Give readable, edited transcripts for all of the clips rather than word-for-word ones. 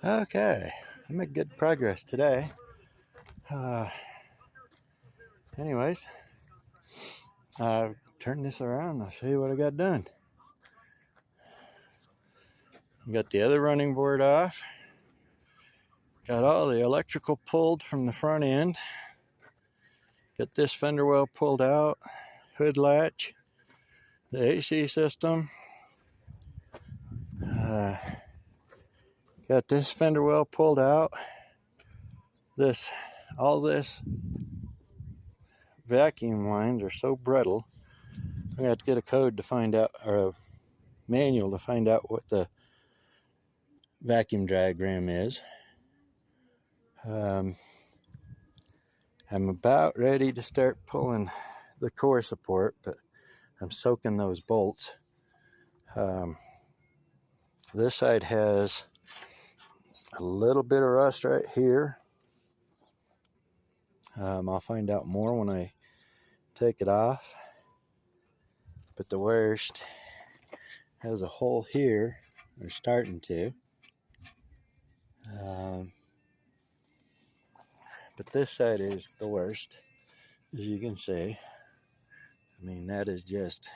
Okay, I made good progress today. Uh, anyways, I've turned this around. I'll show you what I got done. Got the other running board off. Got all the electrical pulled from the front end. Got this fender well pulled out. Hood latch. The AC system. Got this fender well pulled out. All this vacuum lines are so brittle. I'm gonna have to get a code to find out, or a manual to find out what the vacuum diagram is. I'm about ready to start pulling the core support, but I'm soaking those bolts. This side has a little bit of rust right here. I'll find out more when I take it off. But the worst has a hole here, or starting to. But this side is the worst, as you can see. I mean, that is just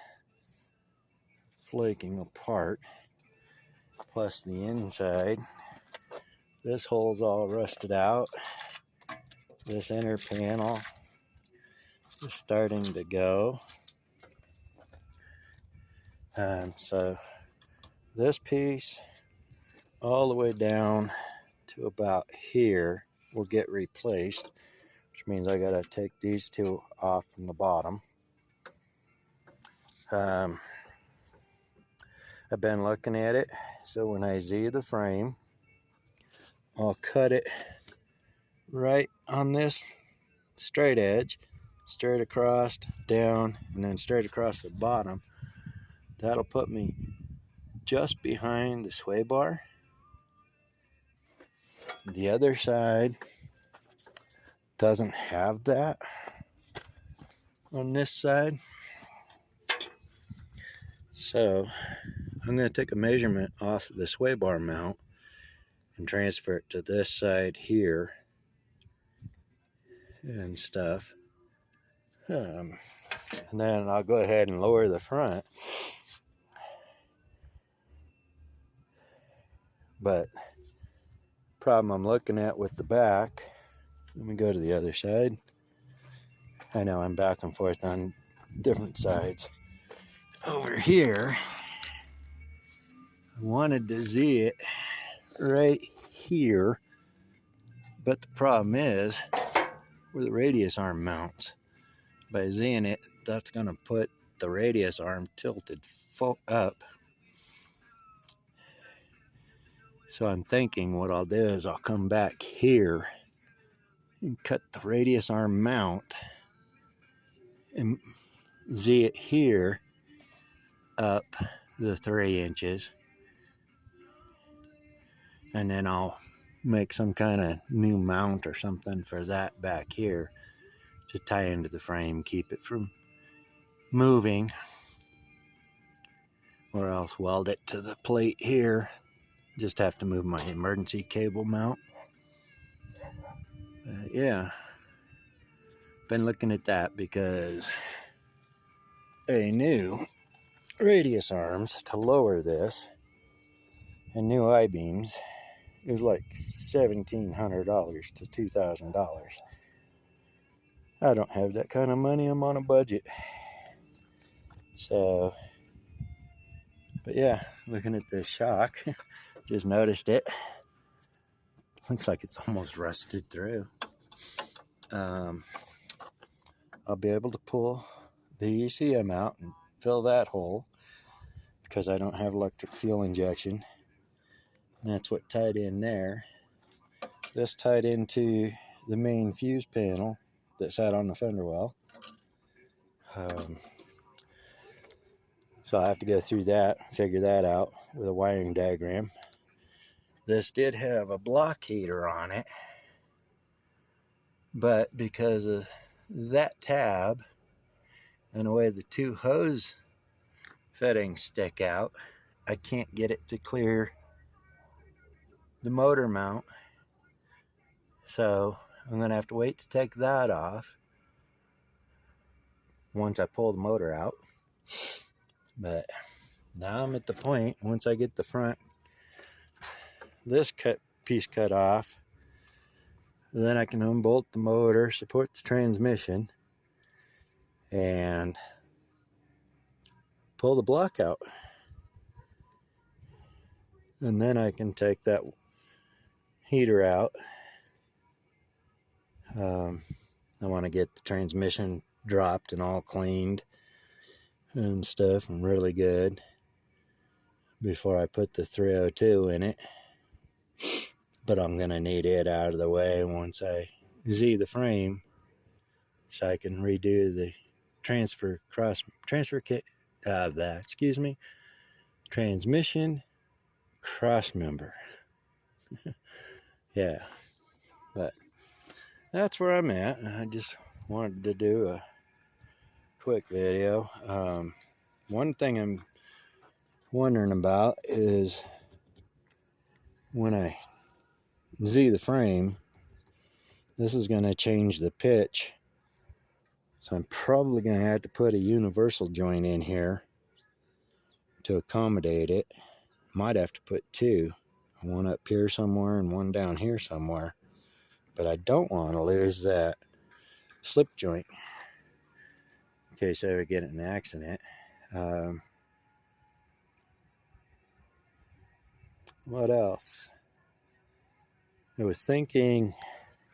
flaking apart. Plus the inside, this hole's all rusted out. This inner panel is starting to go. So this piece all the way down to about here will get replaced, which means I gotta take these two off from the bottom. I've been looking at it, so when I Z the frame, I'll cut it right on this straight edge, straight across, down, and then straight across the bottom. That'll put me just behind the sway bar. The other side doesn't have that on this side. So I'm going to take a measurement off the sway bar mount and transfer it to this side here and stuff. And then I'll go ahead and lower the front. But problem I'm looking at with the back, let me go to the other side. I know I'm back and forth on different sides. Over here, I wanted to Z it right here, but the problem is where the radius arm mounts. By Zing it, that's going to put the radius arm tilted up. So I'm thinking what I'll do is I'll come back here and cut the radius arm mount and Z it here up the 3 inches, and then I'll make some kind of new mount or something for that back here to tie into the frame, keep it from moving, or else weld it to the plate here. Just have to move my emergency cable mount. Yeah, been looking at that because a new radius arms to lower this and new I-beams is like $1,700 to $2,000. I don't have that kind of money. I'm on a budget. So, but yeah, looking at this shock, just noticed it. Looks like it's almost rusted through. I'll be able to pull the ECM out and fill that hole because I don't have electric fuel injection. And that's what tied in there. This tied into the main fuse panel that sat on the fender well. So I have to go through that, figure that out with a wiring diagram. This did have a block heater on it, but because of that tab and the way the two hose fittings stick out, I can't get it to clear the motor mount. So I'm going to have to wait to take that off once I pull the motor out. But now I'm at the point, once I get the front, this piece cut off, then I can unbolt the motor, support the transmission, and pull the block out. And then I can take that heater out. I want to get the transmission dropped and all cleaned and stuff and really good before I put the 302 in it. But I'm going to need it out of the way once I Z the frame so I can redo the transmission cross member. Yeah, but that's where I'm at. I just wanted to do a quick video. One thing I'm wondering about is when I Z the frame, this is going to change the pitch, so I'm probably going to have to put a universal joint in here to accommodate it. Might have to put two, one up here somewhere and one down here somewhere, but I don't want to lose that slip joint in case I ever get in an accident. What else? I was thinking,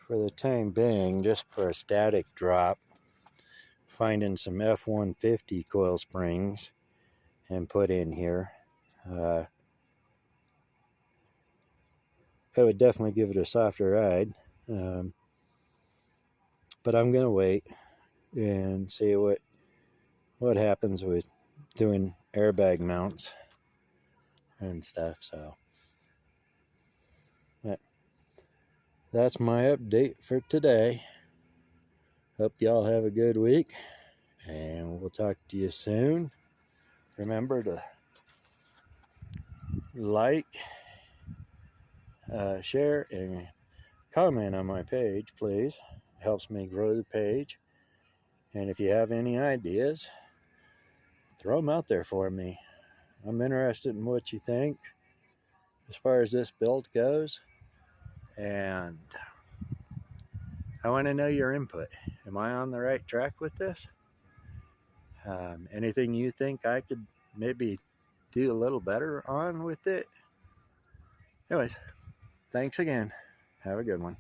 for the time being, just for a static drop, finding some F350 coil springs and put in here. I would definitely give it a softer ride, but I'm gonna wait and see what happens with doing airbag mounts and stuff. So that's my update for today. Hope y'all have a good week, and we'll talk to you soon. Remember to like, share, and comment on my page, please. It helps me grow the page. And if you have any ideas, throw them out there for me. I'm interested in what you think as far as this build goes, and I want to know your input. Am I on the right track with this? Anything you think I could maybe do a little better on with it? Anyways, thanks again. Have a good one.